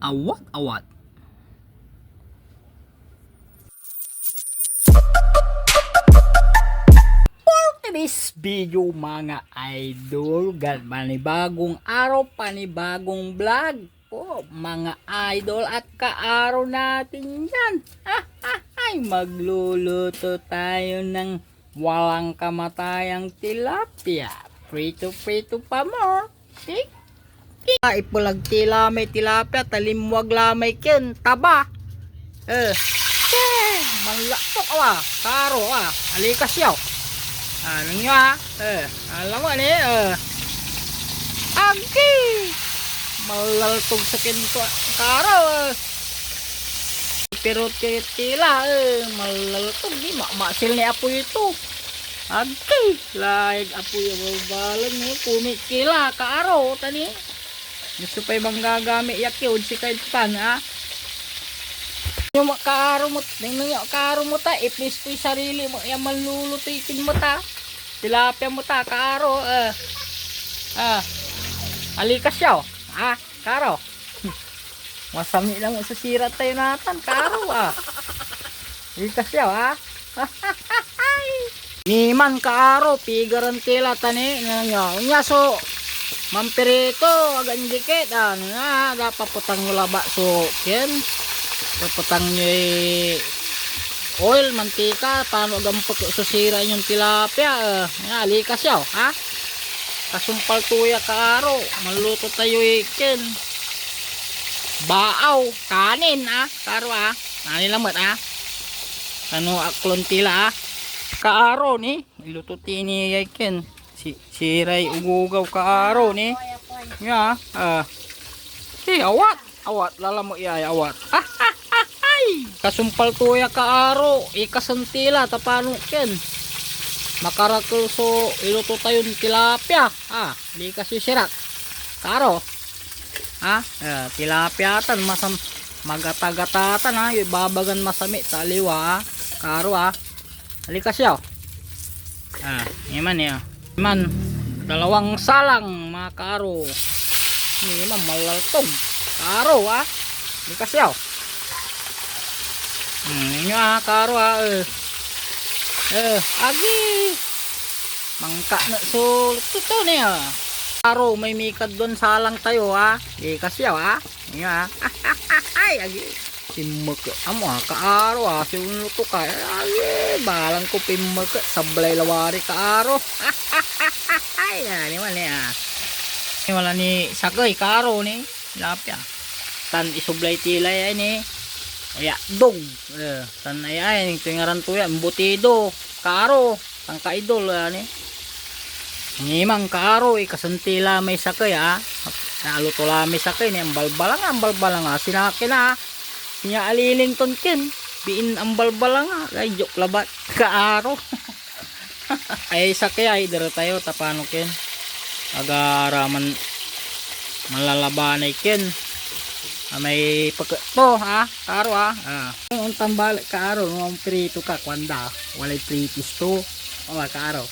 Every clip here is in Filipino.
awat. Today's video mga idol, panibagong araw, panibagong vlog po mga idol, at kaaraw natin yan. Ay, magluluto tayo ng walang kamatayang tilapia, prito pa mo. Ipulag may tilapia, talimwag lamay ken taba manlaktok karo alikas yaw. Ano nga alam mo ni agi malaltog sa kin ko karo pero tila malaltog di masil ni apo ito agi laig apo yung balang ni kumikila karo tani gusto pa ibang gagamit yakyod si kahit pan yung kaaro mo tingnan nyo kaaro mo ta iplis ko yung sarili mo yung malulutuin mo ta tilapia mo ta kaaro alikas yaw karo masami lang sa sirat tayo natan karo alikas yaw niman kaaro pigaran tila tani nya so mampirito agad dikit dapat putang laba so ken papatang nyo oil, mantika, paano gampag susira yung tilapia alikas yaw kasumpal tuya kaaro maluto tayo ikin baaw kanin karo nanilamot ano aklon tila kaaro ni iluto tini ikin siray ugugaw kaaro ni nga awat lalamo iyay awat kasumpal tuya kaaro ikasantila tapano ken makarakul so iluto tayo ng tilapia di kasi sirat karo tilapia tan masam magatagatatan ibabagan masami taliwa karo alikas yaw iman dalawang salang mga karo iman malaltog karo alikas yaw ninyo karo agi mangka na so tuto niya karo may mikad doon salang tayo ikas yaw ninyo ay agi pimak amo kaaro sinuto ka agi balang ko pimak sablay lawari kaaro ay ni wala ni sakay karo ni lapya tan isublay tilay ni dog tan ay tingaran to yan embutido karo ang kaidol ni ngimang karo ikasantila may sakay naluto la may sakay ni ambalbalang sinakin sinya aliling tonkin biin ambalbalang ay jok labat kaaro ay sakay ay dara tayo tapano ken agaraman malalabanay ken may pagkato karo ang tambal karo ng prito ka kwanda walay pritis to karo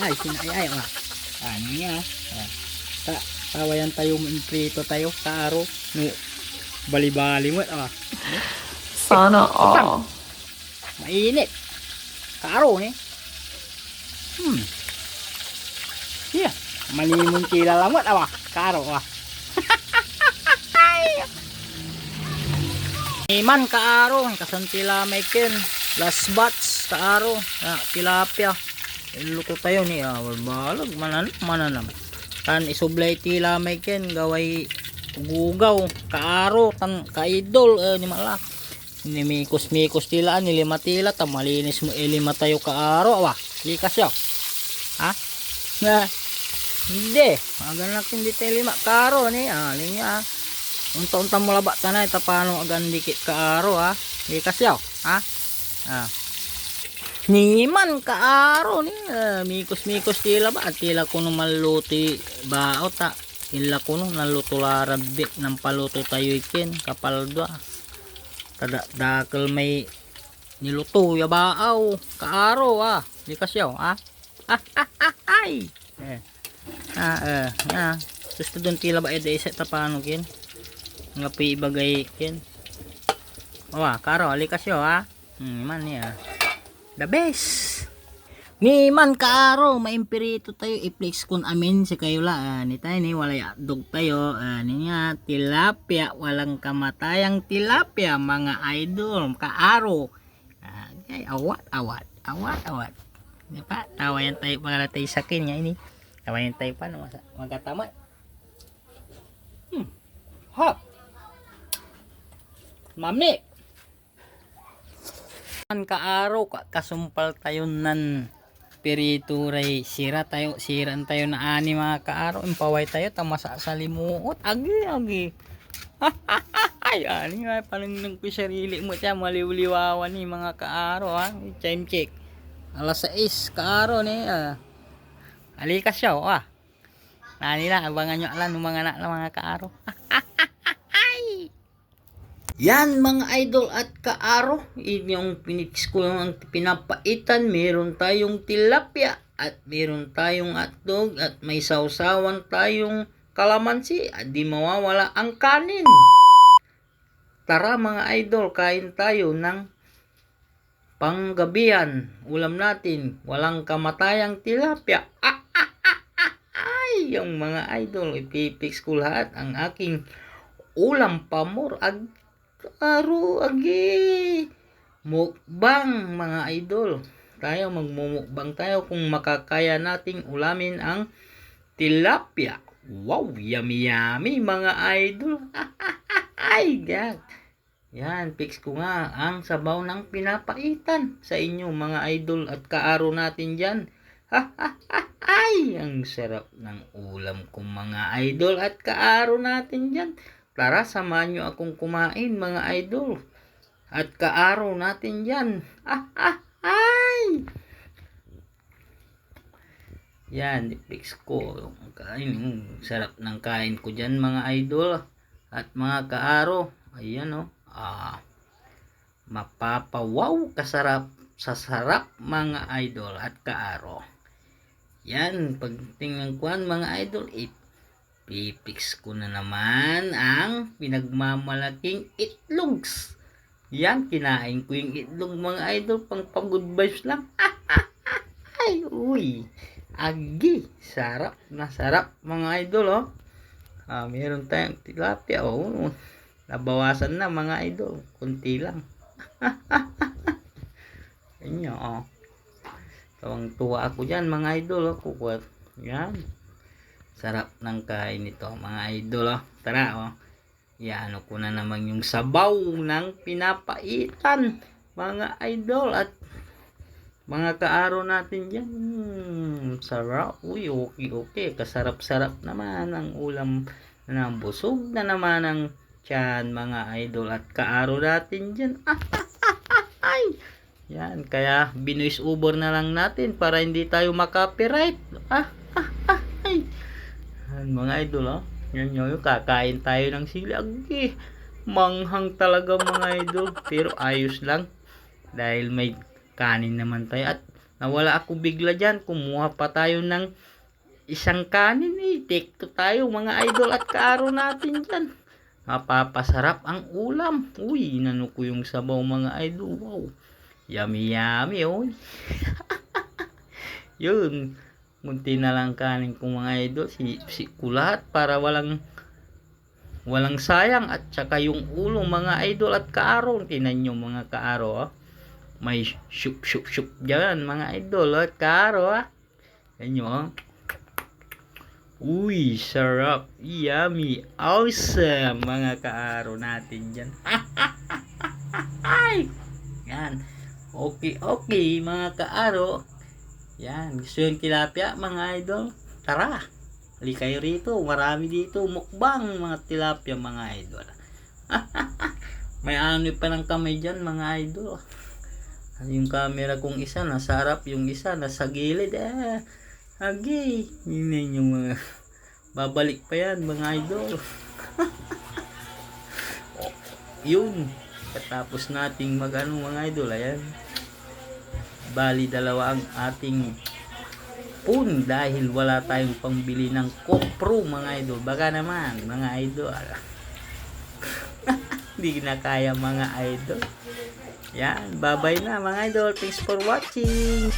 ay sinayay niya tawayan tayo prito tayo karo bali-bali mo sana all mainit karo malimong kilalamot karo iman kaaro kasantila may ken last batch kaaro tilapia iluto tayo ni balag mana naman kan isublay tila may ken gaway gugaw kaaro tan kaidol ni mala ni mikos tila ni lima tila tamalinis mo lima tayo kaaro likas yaw hindi agan natin di tayo lima kaaro ni niya unta mo laba tanay tapano agan dikit kaaro likas yaw niman kaaro ni mikos tila ba tila kuno maluti baot tila kuno naluto larabit ng paluto tayo ikin kapal dua dakal may niluto yabaaw kaaro likas yaw ay gusto doon tila ba eda isa tapano kin Nga po ibagay yan. Owa, karo, alikas yo ha. Man niya. The best. Ni man kaaro, maimpirito tayo i-flex kun amin si kayo la. Ni tayo ni walay dog tayo. Ni nga tilapia, walang kamatayang tilapia mga idol. Kaaro. Ay, awat. Di ba? Tawayan tayo mga tayo sakin nga ini. Tawayan tayo pa no magkatama. Hop. Mami. Man kaaro kasumpal tayo nan pirituray siran tayo na ani mga kaaro impaway tayo tamasa sa limuot agi ay ani nga paling nang sarili mo siya maliwliwawan ni mga kaaro ha time check alas 6 kaaro ni alikas siya nani na abangan nyo alam ng mga mga kaaro. Yan mga idol at kaaro, inyong pinix ko ang pinapaitan. Meron tayong tilapia at meron tayong hotdog at may sausawan tayong kalamansi at di mawawala ang kanin. Tara mga idol, kain tayo ng panggabihan. Ulam natin, walang kamatayang tilapia. Ay, yung mga idol, ipipix ko lahat ang aking ulam pamor. Kaaro agi mukbang mga idol, tayo magmumukbang tayo kung makakaya nating ulamin ang tilapia. Wow, yummy mga idol. Ay yan fix ko nga ang sabaw ng pinapaitan sa inyo mga idol at kaaro natin dyan. Ay, ang sarap ng ulam ko mga idol at kaaro natin dyan. Tara, samahan nyo akong kumain mga idol. At kaaro natin yan. Ay! Yan, i-fix ko. Kain. Sarap ng kain ko dyan mga idol. At mga kaaro. Ayan mapapawaw kasarap sa sarap mga idol at kaaro. Yan, pagtingnan ko mga idol, pipix ko na naman ang pinagmamalaking itlogs. Yan, kinain ko yung itlog mga idol, pang good vibes lang. Ay, uy, agi, sarap na sarap mga idol meron tayong tilapia nabawasan na mga idol, kunti lang. Inyo tawang tuwa ako dyan mga idol yan. Sarap ng kain nito mga idol Tara Iano ko na naman yung sabaw ng pinapaitan mga idol at mga kaaro natin dyan. Sarap. Uy, okay. Kasarap-sarap naman ang ulam na busog na naman ang tiyan mga idol at kaaro natin dyan. Ay! Yan, kaya binoise over na lang natin para hindi tayo makopyright. Ay! Mga idol yan yung kakain tayo ng sili. Manghang talaga mga idol, pero ayos lang dahil may kanin naman tayo at nawala ako bigla dyan, kumuha pa tayo ng isang kanin take to tayo mga idol at kaaro natin dyan. Mapapasarap ang ulam. Uy, inano ko yung sabaw mga idol. Wow, yummy yun. Munti na lang kanin ko mga idol, si kulat para walang sayang at saka yung ulo mga idol at kaaro. Tinan nyo mga kaaro may shoop dyan mga idol at kaaro yan nyo uy, sarap, yummy, awesome mga kaaro natin dyan. Yan, okay mga kaaro. Yan, gusto yung tilapia mga idol, tara, hali kayo rito, marami dito mukbang mga tilapia mga idol. May ano pa ng kamay dyan mga idol. Yung camera kong isa nasa harap, yung isa nasa gilid. Yun yung mga babalik pa yan mga idol. Yun, katapos nating magano mga idol, ayan, bali dalawa ang ating spoon dahil wala tayong pangbili ng Coke Pro mga idol. Baka naman mga idol. Hindi na kaya mga idol. Yan, bye-bye na mga idol. Thanks for watching.